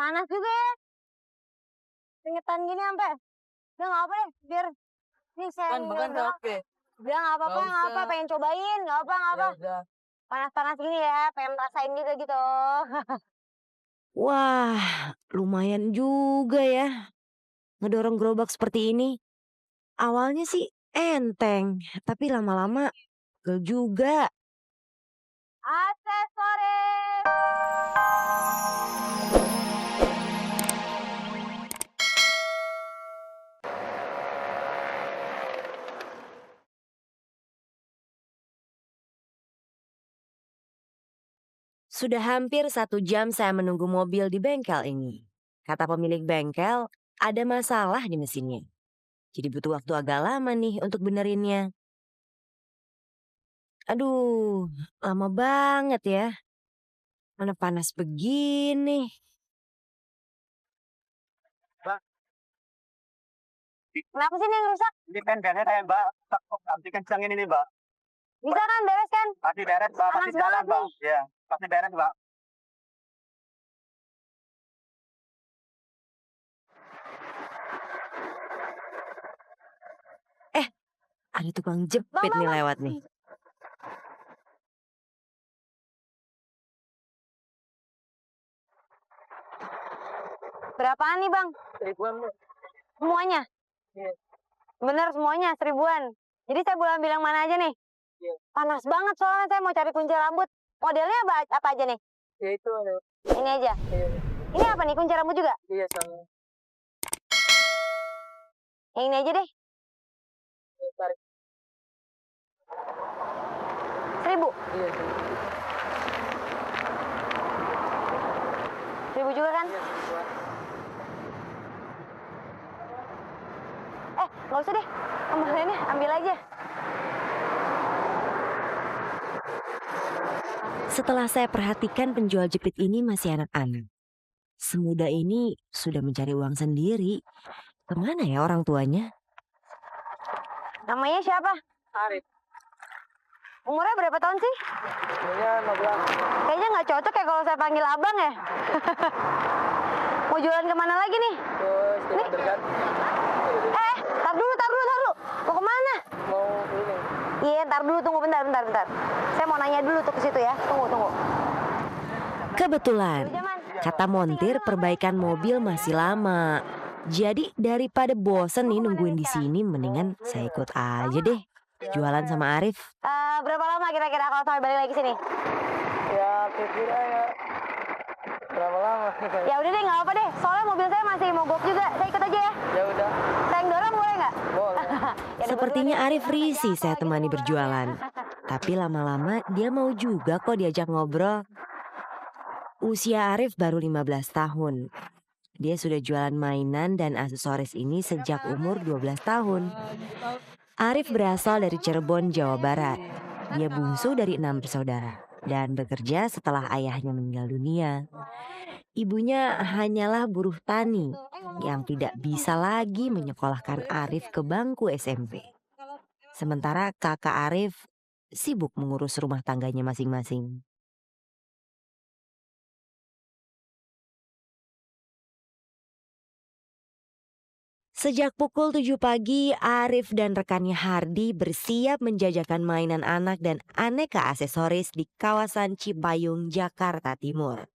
Panas juga ya. Keringetan gini sampai. Udah nggak apa deh, biar nih saya Kan makan doang. oke. Udah nggak apa-apa, nggak apa, pengen cobain, nggak apa, nggak apa. Ya udah. Panas-panas gini ya, pengen rasain juga gitu. Wah, lumayan juga ya ngedorong gerobak seperti ini. Awalnya sih enteng, tapi lama-lama pegel juga. Aksesoris. Sudah hampir 1 jam saya menunggu mobil di bengkel ini. Kata pemilik bengkel, ada masalah di mesinnya. Jadi butuh waktu agak lama nih untuk benerinnya. Aduh, lama banget ya. Mana panas begini. Kenapa sih ini yang rusak? Ini bengkelnya saya Mbak, pasti kencangin ini Mbak. Bisa kan beres kan? Pasti beres Mbak, pasti Panas jalan banget Mbak. nih. Ya, pasti beres Mbak. Ada tukang jepit Bang, nih bang. lewat nih. Berapaan nih bang? 1000-an Mbak. Semuanya? Iya. Bener semuanya 1000-an. Jadi saya boleh bilang mana aja nih? Iya. Panas banget soalnya saya mau cari kunci rambut. Modelnya apa aja nih? Ya itu ada. Ini aja. Iya. Ini apa nih kunci rambut juga? Iya sama. Yang ini aja deh. Tarik. 1000. Iya sama. 1000 juga kan? Iya sama. Nggak usah deh. Kembaliannya ambil aja. Setelah saya perhatikan penjual jepit ini masih anak-anak. Semuda ini sudah mencari uang sendiri. Kemana ya orang tuanya? Namanya siapa? Arif. Umurnya berapa tahun sih? Umurnya 15. Kayaknya nggak cocok ya kalau saya panggil abang ya. Mau jualan kemana lagi nih? Terus kita berganti. Tar dulu. Mau kemana? Mau ini. Iya, ntar dulu, tunggu bentar. Saya mau nanya dulu tuh ke situ ya. Tunggu. Kebetulan, Jaman. kata montir perbaikan mobil masih lama. Jadi daripada bosen nih nungguin di sini, mendingan saya ikut aja deh jualan sama Arif. Berapa lama kira-kira kalau sampai balik lagi sini? Ya kira-kira ya. Berapa lama? Ya udah deh, nggak apa deh. Soalnya mobil saya masih mogok juga. Saya ikut aja ya. Ya udah. Saya yang dorong boleh nggak? Boleh. Ya udah, Sepertinya berdua deh. Arif risih saya temani berjualan. Tapi lama-lama dia mau juga kok diajak ngobrol. Usia Arif baru 15 tahun. Dia sudah jualan mainan dan aksesoris ini sejak umur 12 tahun. Arif berasal dari Cirebon, Jawa Barat. Dia bungsu dari 6 bersaudara dan bekerja setelah ayahnya meninggal dunia. Ibunya hanyalah buruh tani yang tidak bisa lagi menyekolahkan Arif ke bangku SMP. Sementara kakak Arif sibuk mengurus rumah tangganya masing-masing. Sejak pukul 7 pagi, Arif dan rekannya Hardi bersiap menjajakan mainan anak dan aneka aksesoris di kawasan Cipayung, Jakarta Timur.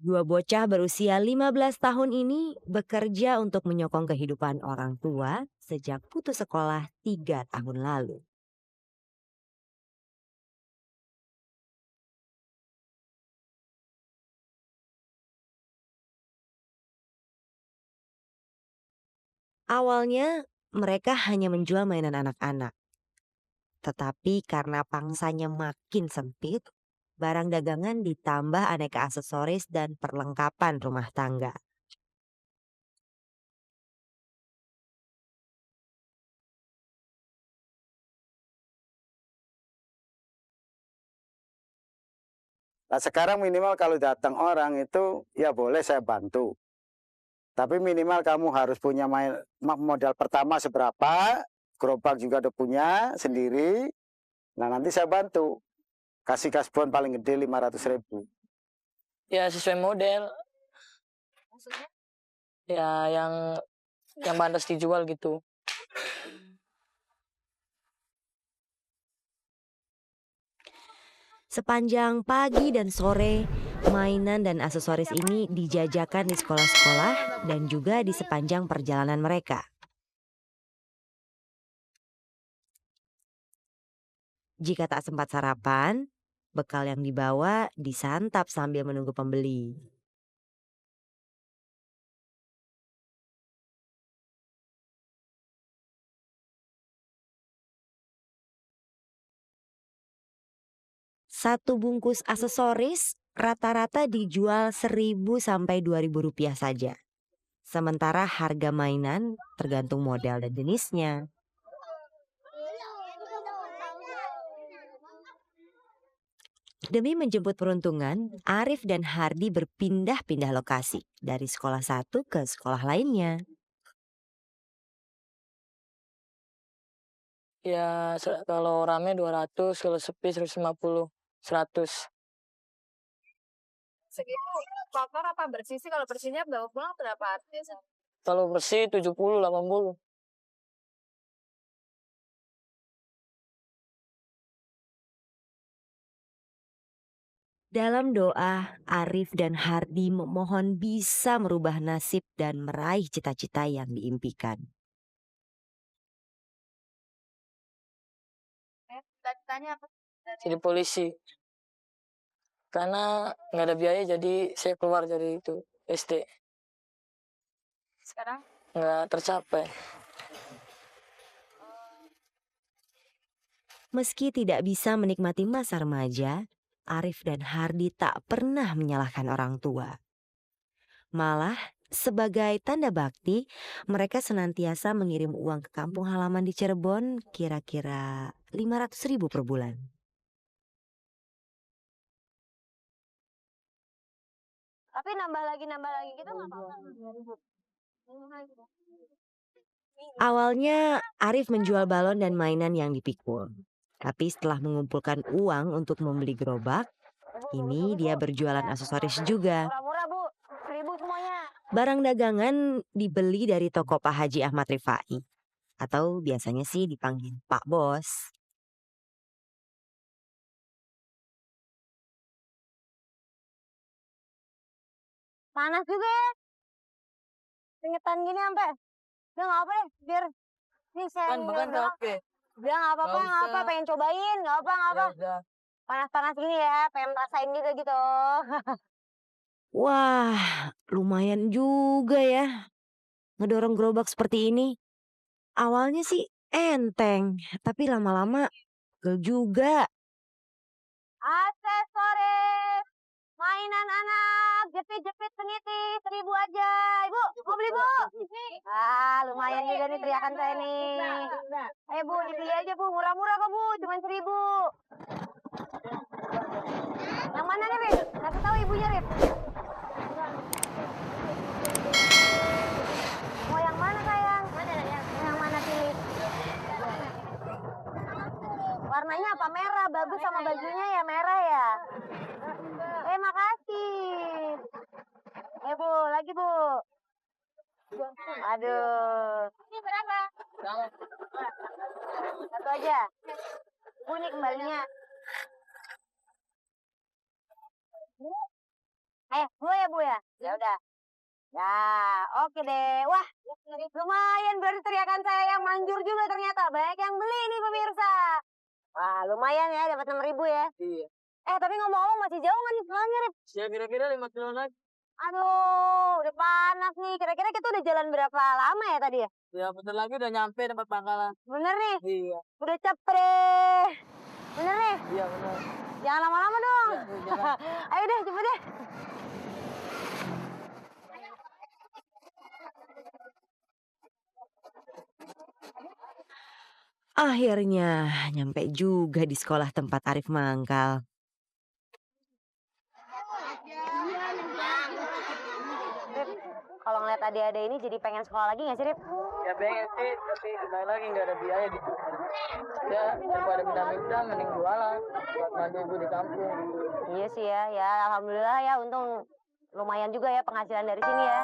Dua bocah berusia 15 tahun ini bekerja untuk menyokong kehidupan orang tua sejak putus sekolah 3 tahun lalu. Awalnya mereka hanya menjual mainan anak-anak. Tetapi karena pangsanya makin sempit, barang dagangan ditambah aneka aksesoris dan perlengkapan rumah tangga. Nah sekarang minimal kalau datang orang itu ya boleh saya bantu. Tapi minimal kamu harus punya modal pertama seberapa, gerobak juga udah punya sendiri. Nah nanti saya bantu, kasih kasbon paling gede 500.000. Ya sesuai model. Maksudnya? Ya yang pantas dijual gitu. Sepanjang pagi dan sore, mainan dan aksesoris ini dijajakan di sekolah-sekolah dan juga di sepanjang perjalanan mereka. Jika tak sempat sarapan, bekal yang dibawa disantap sambil menunggu pembeli. Satu bungkus aksesoris rata-rata dijual 1.000 sampai 2.000 rupiah saja. Sementara harga mainan tergantung model dan jenisnya. Demi menjemput peruntungan, Arif dan Hardi berpindah-pindah lokasi dari sekolah satu ke sekolah lainnya. Ya kalau rame 200, kalau sepi 150, 100. Segitu kotor apa bersih sih? Kalau bersihnya bawa pulang berapa artis? Kalau bersih 70, 80. Dalam doa, Arif dan Hardi memohon bisa merubah nasib dan meraih cita-cita yang diimpikan. Tanya apa? Jadi polisi. Karena nggak ada biaya jadi saya keluar dari itu SD. Sekarang? Nggak tercapai. Meski tidak bisa menikmati masa remaja, Arif dan Hardi tak pernah menyalahkan orang tua. Malah, sebagai tanda bakti, mereka senantiasa mengirim uang ke kampung halaman di Cirebon kira-kira 500.000 per bulan. Tapi nambah lagi gitu nggak apa-apa. Awalnya, Arif menjual balon dan mainan yang dipikul. Tapi setelah mengumpulkan uang untuk membeli gerobak, ini dia berjualan aksesoris juga. Murah-murah Bu, 1.000 semuanya. Barang dagangan dibeli dari toko Pak Haji Ahmad Rifai. Atau biasanya sih dipanggil Pak Bos. Panas juga ya. Keringetan gini sampai. Udah nggak apa deh, biar nih saya Kan makan udah oke. nggak apa-apa, Nggak nggak apa, usah. pengen cobain, nggak apa. Ya udah. Panas-panas gini ya, pengen rasain juga gitu. Wah, lumayan juga ya ngedorong gerobak seperti ini. Awalnya sih enteng, tapi lama-lama gel juga. Aksesoris, mainan anak, jepit-jepit seniti, 1.000 aja. Ibu, mau beli Bu? Ah, lumayan juga nih teriakan saya nih. Ayo Bu, dibeli aja Bu, murah-murah kok Bu, cuma 1.000. Yang mana nih Rip? Kasih tahu ibunya Rip. Mau yang mana sayang? Yang mana pilih? Warnanya apa? Merah, bagus sama bajunya ya merah ya. Makasih. Bu, lagi Bu. Aduh. Ini berapa? Satu aja. Bu, ini kembalinya. Bu ya Bu ya? Ya udah. Ya, oke deh. Wah, lumayan berarti teriakan saya yang manjur juga ternyata. Banyak yang beli nih pemirsa. Wah, lumayan ya dapat 6.000 ya. Iya. Tapi ngomong-ngomong masih jauh nggak nih pulangnya, Rip? Ya kira-kira 5 kilo lagi. Aduh, udah panas nih. Kira-kira kita udah jalan berapa lama ya tadi ya? Ya bentar lagi udah nyampe tempat pangkalan. Bener nih? Iya. Udah cepet. Bener nih? Iya benar. Jangan lama-lama dong. Ya, jangan. Ayo deh, cepet deh. Akhirnya nyampe juga di sekolah tempat Arif mangkal. kalau ngeliat adik-adik ini jadi pengen sekolah lagi nggak sih, Rip? Ya pengen sih, tapi kembali lagi nggak ada biaya gitu. Ya daripada minta-minta mending jualan buat bantu ibu di kampung. Iya sih ya, ya alhamdulillah ya, untung lumayan juga ya penghasilan dari sini ya.